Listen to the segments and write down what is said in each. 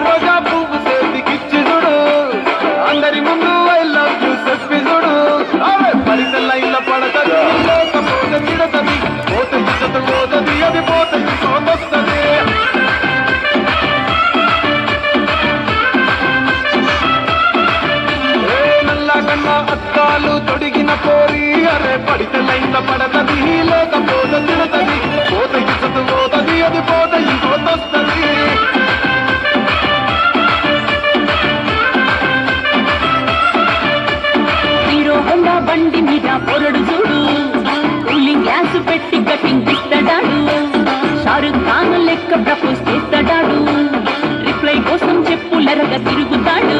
రోజా పువ్వు చేతికిచ్చి చూడు అందరి ముందు ఐ లవ్ యూ చెప్పి చూడు పడితే లైన్ల పడతది లేకపోతే తిడతది పోతే ఇచ్చత పోతది అది పోతే సోదొస్తది నల్లగన్న అద్దాలు తొడిగిన పోరి అరే పడితే లైన్ల పడతది లేకపోతే తిడతది పోతే ఇచ్చత పోతది అది పోతే ఇంకోతొస్తది బండి మీద పొరడు చూడు కూలింగ్ గ్యాస్ పెట్టి కటింగ్ ఇస్తాడాడు షారుఖ్ ఖాన్ లెక్క ప్రపోజ్ చేస్తాడాడు రిప్లై కోసం చెప్పులరగా తిరుగుతాడు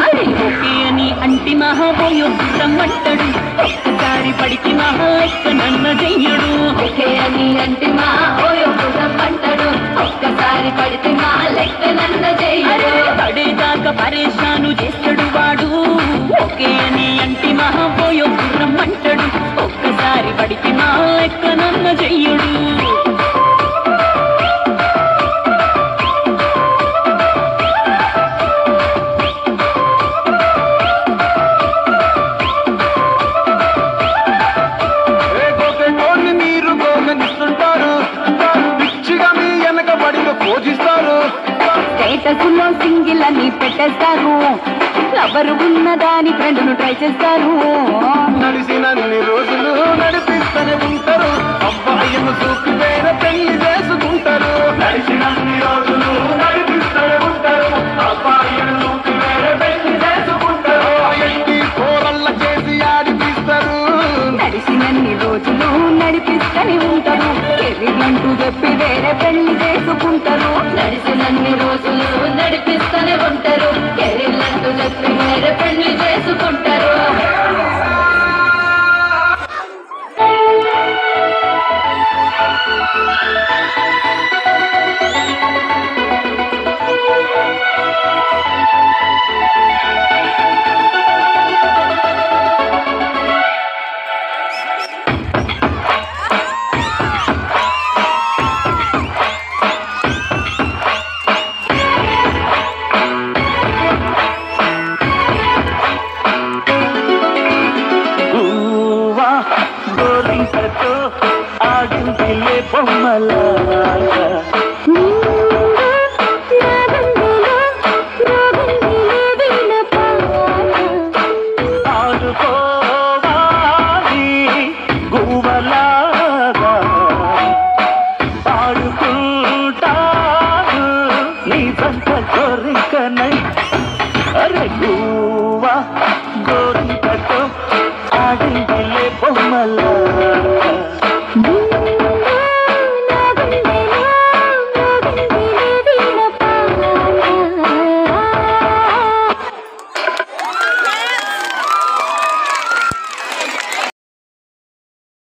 అరే ఓకే అని అంటి మహాబోయో రమ్మంటాడు ఒక్కసారి పడికి మహా ఎక్క నన్న చెయ్యడు ఓకే అని అంటి మహాబోయో రమ్మంటాడు ఒక్కసారి పడితే మా లెక్క నన్న చెయ్యడు పడేదాకా పరేషాను చేస్తాడు వాడు ఓకే అని అంటి మహాబోయో రమ్మంటాడు ఒక్కసారి పడికి మా లెక్క నన్న చెయ్యడు స్టేటస్లో సింగిల్ అని పెట్టేస్తారు లవరు ఉన్నదాని ఫ్రెండ్ను ట్రై చేస్తారు నడిచినన్ని రోజులు నడిపిస్తూనే ఉంటారు అబ్బాయిను చూపి వేరే పెళ్లి చేసుకుంటారు నడిచినన్ని రోజులు నడిపిస్తూనే ఉంటారు అబ్బాయిను చూపి వేరే పెళ్లి చేసుకుంటారు ఎట్టి కూరల్ల చేసి ఆడిపిస్తారు నడిచినన్ని రోజులు నడిపిస్తూనే ఉంటారు కెరీర్లంటూ చెప్పి వేరే పెళ్లి చేసుకుంటారు నడిచినన్ని రోజులు నడిపిస్తూనే ఉంటారు కెరీర్లంటూ చెప్పి వేరే పెళ్లి చేసుకుంటారు బొమ్మల